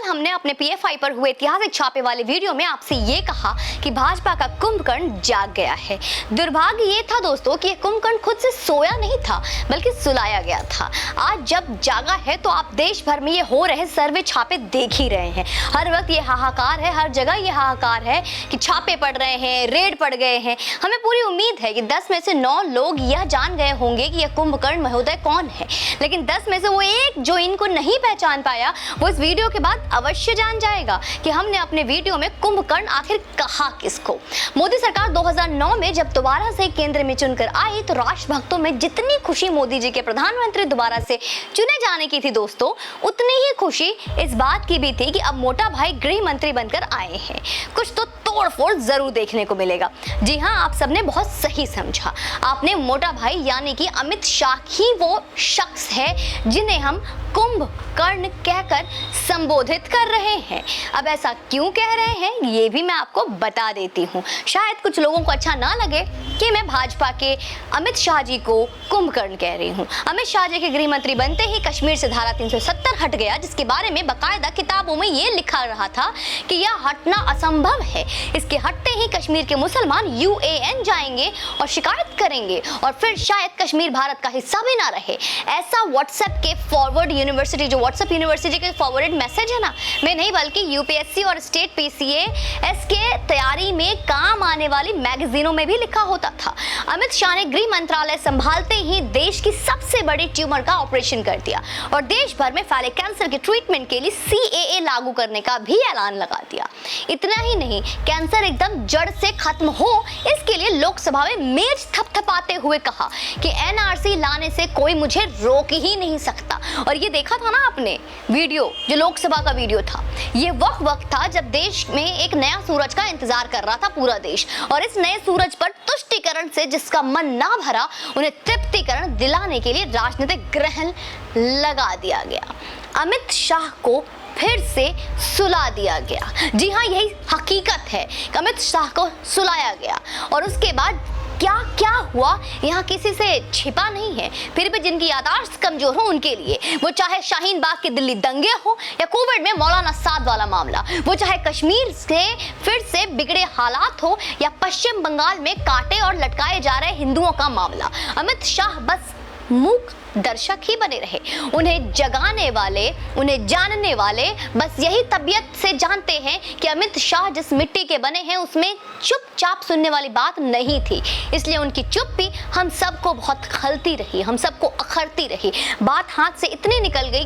हमने अपने पीएफआई पर हुए ऐतिहासिक छापे वाले वीडियो में आपसे ये कहा कि भाजपा का कुंभकर्ण जाग गया है। दुर्भाग्य ये था दोस्तों कि ये कुंभकर्ण खुद से सोया नहीं था बल्कि सुलाया गया था। आज जब जागा है तो आप देश भर में ये हो रहे सर्वे छापे देख ही रहे हैं। हर वक्त ये हाहाकार है, हर जगह ये हाहाकार है कि छापे पड़ रहे हैं, रेड पड़ गए हैं। हमें पूरी उम्मीद है कि 10 में से 9 लोग यह जान गए होंगे कि यह कुंभकर्ण महोदय कौन है, लेकिन 10 में से वो एक जो इनको नहीं पहचान पाया वो इस वीडियो के बाद अवश्य जान जाएगा कि हमने अपने वीडियो में कुंभकर्ण आखिर कहा किसको। मोदी सरकार 2009 में जब दोबारा से केंद्र में चुनकर आई तो राष्ट्रभक्तों में जितनी खुशी मोदी जी के प्रधानमंत्री दोबारा से चुने जाने की थी दोस्तों, उतनी ही खुशी इस बात की भी थी कि अब मोटा भाई गृह मंत्री बनकर आए हैं। कुछ तो तोड़फोड़ जरूर देखने को मिलेगा। जी हाँ, आप सबने बहुत सही समझा। आपने मोटा भाई यानी कि अमित शाह ही वो शख्स है जिन्हें हम कुंभकर्ण कहकर संबोधित कर रहे हैं। अब ऐसा क्यों कह रहे हैं ये भी मैं आपको बता देती हूँ। शायद कुछ लोगों को अच्छा ना लगे कि मैं भाजपा के अमित शाह जी को कुंभकर्ण कह रही हूँ। अमित शाह जी के गृह मंत्री बनते ही कश्मीर से धारा 370 हट गया, जिसके बारे में बाकायदा किताबों में ये लिखा रहा था कि यह हटना असंभव है। इसके हटते ही कश्मीर के मुसलमान यूएएन जाएंगे और शिकायत करेंगे और फिर शायद कश्मीर भारत का हिस्सा भी ना रहे। ऐसा व्हाट्सएप के फॉरवर्ड यूनिवर्सिटी, जो व्हाट्सएप यूनिवर्सिटी के फॉरवर्डेड मैसेज है ना, मैं नहीं बल्कि यूपीएससी और स्टेट पीसीएस के तैयारी में काम आने वाली मैगजीनों में भी लिखा होता था। अमित शाह ने गृह मंत्रालय संभालते ही देश की सबसे बड़ी ट्यूमर का ऑपरेशन कर दिया और देश भर में फैले कैंसर के ट्रीटमेंट के लिए सीएए लागू करने का भी ऐलान लगा दिया। इतना ही नहीं, कैंसर एकदम जड़ से खत्म हो इसके लिए लोकसभा में मेज थपथपाते हुए कहा कि एनआरसी लाने से कोई मुझे रोक ही नहीं सकता। और ये देखा था ना आपने वीडियो, जो लोकसभा का वीडियो था, ये वक्त था जब देश में एक नया सूरज का इंतजार कर रहा था पूरा देश, और इस नए सूरज पर तुष्टिकरण से जिसका मन ना भरा उन्हें तृप्तिकरण दिलाने के लिए राजनीतिक ग्रहण लगा दिया गया। अमित शाह को फिर से सुला दिया गया। जी हाँ, यही हकीकत है कि अमित शाह को सुलाया गया और उसके बाद क्या क्या हुआ यहाँ किसी से छिपा नहीं है। फिर भी जिनकी याददाश्त कमजोर हो उनके लिए, वो चाहे शाहीन बाग के दिल्ली दंगे हो या कोविड में मौलाना साद वाला मामला, वो चाहे कश्मीर से फिर से बिगड़े हालात हो या पश्चिम बंगाल में काटे और लटकाए जा रहे हिंदुओं का मामला, अमित शाह बस मूक दर्शक ही बने रहे। उन्हें जगाने वाले, उन्हें जानने वाले बस यही तबीयत से जानते हैं कि अमित शाह जिस मिट्टी के बने हैं उसमें चुपचाप सुनने वाली बात नहीं थी। इसलिए उनकी चुप्पी हम सबको बहुत खलती रही, हम सबको अखरती रही। बात हाथ से इतनी निकल गई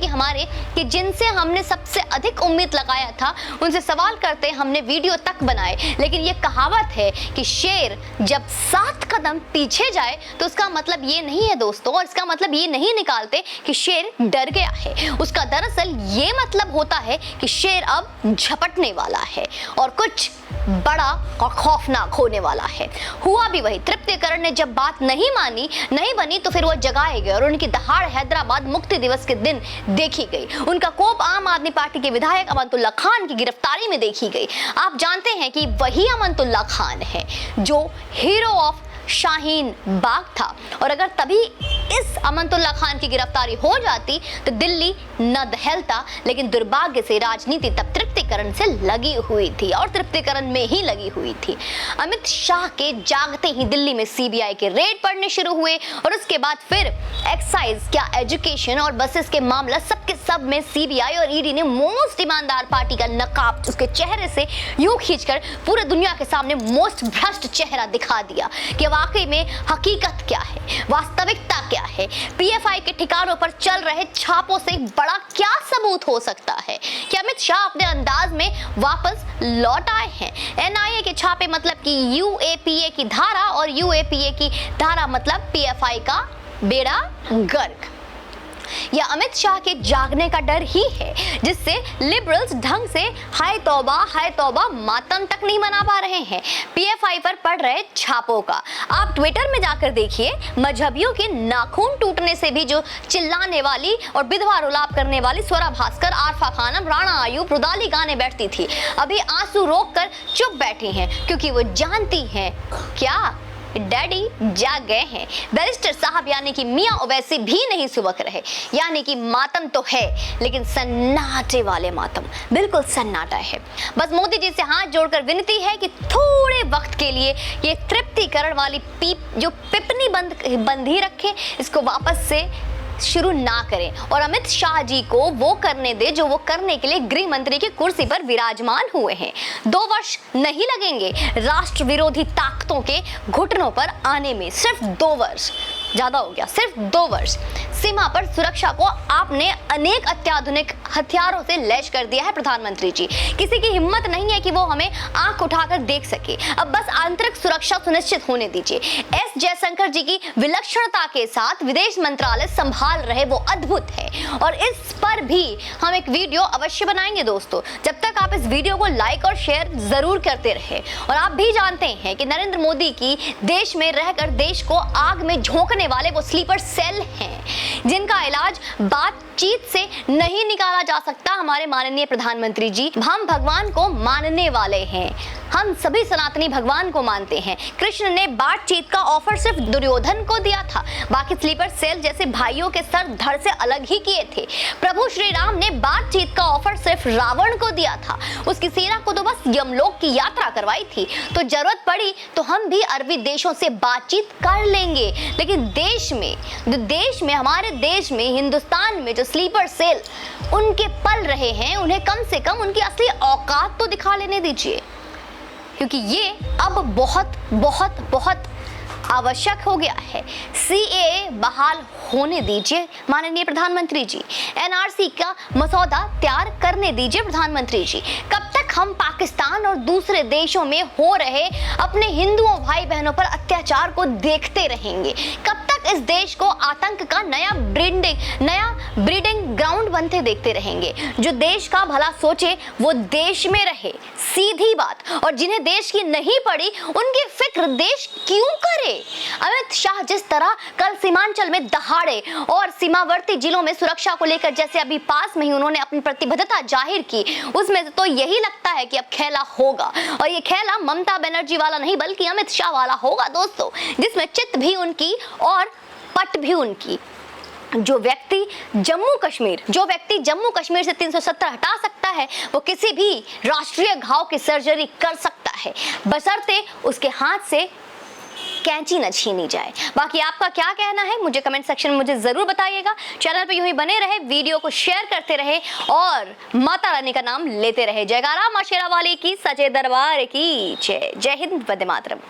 कि जिनसे हमने सबसे अधिक उम्मीद लगाया था उनसे सवाल करते हमने वीडियो तक बनाए। लेकिन ये कहावत है कि शेर जब 7 कदम पीछे जाए तो उसका मतलब ये नहीं है दोस्तों, और इसका मतलब ये नहीं निकालते कि शेर डर गया है। उसका दरअसल ये मतलब होता है कि शेर अब झपटने वाला है और कुछ बड़ा और खौफनाक होने वाला है। हुआ भी वही। तृप्तिकरण ने जब बात नहीं मानी, नहीं बनी, तो फिर वो जगाए गए और उनकी दहाड़ हैदराबाद मुक्ति दिवस के दिन देखी गई। उनका कोप आम आदमी पार्टी के विधायक अमनतुल्ला खान की गिरफ्तारी में देखी गई। आप जानते हैं कि वही अमनतुल्ला खान है जो हीरो ऑफ शाहीन बाग था, और अगर तभी इस अमनतुल्ला खान की गिरफ्तारी हो जाती तो दिल्ली न दहलता। लेकिन दुर्भाग्य से राजनीति तब तृप्तिकरण से लगी हुई थी और तृप्तिकरण में ही लगी हुई थी। अमित शाह के जागते ही दिल्ली में सीबीआई के रेड पड़ने शुरू हुए और उसके बाद फिर एक्साइज, क्या एजुकेशन और बसेस के मामला सबके सब में सीबीआई और ईडी ने मोस्ट ईमानदार पार्टी का नकाब उसके चेहरे से यूं खींचकर पूरे दुनिया के सामने मोस्ट भ्रष्ट चेहरा दिखा दिया कि वाकई में हकीकत क्या है, वास्तविकता क्या है। पीएफआई के ठिकानों पर चल रहे छापों से बड़ा क्या सबूत हो सकता है कि अमित शाह अपने अंदाज में वापस लौट आए हैं। एनआईए के छापे मतलब कि यूएपीए की धारा, और यूएपीए की धारा मतलब पीएफआई का बेड़ा गर्क। यह अमित शाह के जागने का डर ही है जिससे लिबरल्स ढंग से हाय तौबा मातम तक नहीं मना पा रहे हैं पीएफआई पर पड़ रहे छापों का। आप ट्विटर में जाकर देखिए, मजहबियों के नाखून टूटने से भी जो चिल्लाने वाली और विधवा रोलाप करने वाली स्वरा भास्कर, आरफा खानम, राणा आयूब, रुदाली गाने बैठती थी, अभी आंसू रोक कर चुप बैठी हैं क्योंकि वो जानती हैं क्या डैडी जाग गए हैं। बैरिस्टर साहब यानी कि मियां ओवैसी भी नहीं सुबक रहे, यानी कि मातम तो है लेकिन सन्नाटे वाले मातम, बिल्कुल सन्नाटा है। बस मोदी जी से हाथ जोड़कर विनती है कि थोड़े वक्त के लिए ये तृप्तिकरण वाली पीप जो पिपनी बंद ही रखे, इसको वापस से शुरू ना करें और अमित शाह जी को वो करने दे जो वो करने के लिए गृह मंत्री की कुर्सी पर विराजमान हुए हैं। 2 वर्ष नहीं लगेंगे राष्ट्र विरोधी ताकतों के घुटनों पर आने में, सिर्फ 2 वर्ष, ज्यादा हो गया, सिर्फ 2 वर्ष। सीमा पर सुरक्षा को आपने अनेक अत्याधुनिक हथियारों से लैस कर दिया है प्रधानमंत्री जी। किसी की हिम्मत नहीं है कि वो हमें आंख उठाकर देख सके। अब बस आंतरिक सुरक्षा सुनिश्चित होने दीजिए। एस जयशंकर जी की विलक्षणता के साथ विदेश मंत्रालय संभाल रहे, वो अद्भुत है और इस पर भी हम एक वीडियो अवश्य बनाएंगे दोस्तों। जब तक आप इस वीडियो को लाइक और शेयर जरूर करते रहे। और आप भी जानते हैं कि नरेंद्र मोदी की देश में रहकर देश को आग में झोंकने वाले वो स्लीपर सेल हैं जिनका इलाज बातचीत से नहीं निकाला जा सकता। हमारे माननीय प्रधानमंत्री जी, हम भगवान को मानने वाले हैं, हम सभी सनातनी भगवान को मानते हैं। कृष्ण ने बातचीत का ऑफर सिर्फ दुर्योधन को दिया था, बाकी स्लीपर सेल जैसे भाइयों के सर धड़ से अलग ही किए थे। प्रभु श्री राम ने बातचीत का ऑफर सिर्फ रावण को दिया था, उसकी सेना को तो बस यमलोक की यात्रा करवाई थी। तो जरूरत पड़ी तो हम भी अरबी देशों से बातचीत कर लेंगे, लेकिन हमारे देश में हिंदुस्तान में जो स्लीपर सेल उनके पल रहे हैं, उन्हें कम से कम उनकी असली औकात तो दिखा लेने दीजिए, क्योंकि ये अब बहुत बहुत बहुत आवश्यक हो गया है। सीएए बहाल होने दीजिए माननीय प्रधानमंत्री जी, एनआरसी का मसौदा तैयार करने दीजिए प्रधानमंत्री जी। कब तक हम पाकिस्तान और दूसरे देशों में हो रहे अपने हिंदुओं भाई बहनों पर अत्याचार को देखते रहेंगे? कब तक इस देश को आतंक का नया ब्रीडिंग ग्राउंड बनते देखते रहेंगे? जो देश का भला सोचे वो देश में रहे, सीधी बात। और जिन्हें देश की नहीं पड़ी उनकी फिक्र देश क्यों करे? अमित शाह जिस तरह कल सीमांचल में दहाड़े और सीमावर्ती जिलों में सुरक्षा को लेकर जैसे अभी पास में ही उन्होंने अपनी प्रतिबद्धता जाहिर की, उसमें तो यही लगता है कि अब खेला होगा। और ये खेला ममता बनर्जी वाला नहीं बल्कि अमित शाह वाला होगा दोस्तों, जिसमें चित भी उनकी और पट भी उनकी। जो व्यक्ति जम्मू कश्मीर से 370 हटा सकता है वो किसी भी राष्ट्रीय घाव की सर्जरी कर सकता है, बशर्ते उसके हाथ से कैंची न छीनी जाए। बाकी आपका क्या कहना है मुझे कमेंट सेक्शन में मुझे जरूर बताइएगा। चैनल पे यूं ही बने रहे, वीडियो को शेयर करते रहे और माता रानी का नाम लेते रहे। जयकारा मां शेरा वाली की, सचे दरबार की जय। जय हिंद, वंदे मातरम।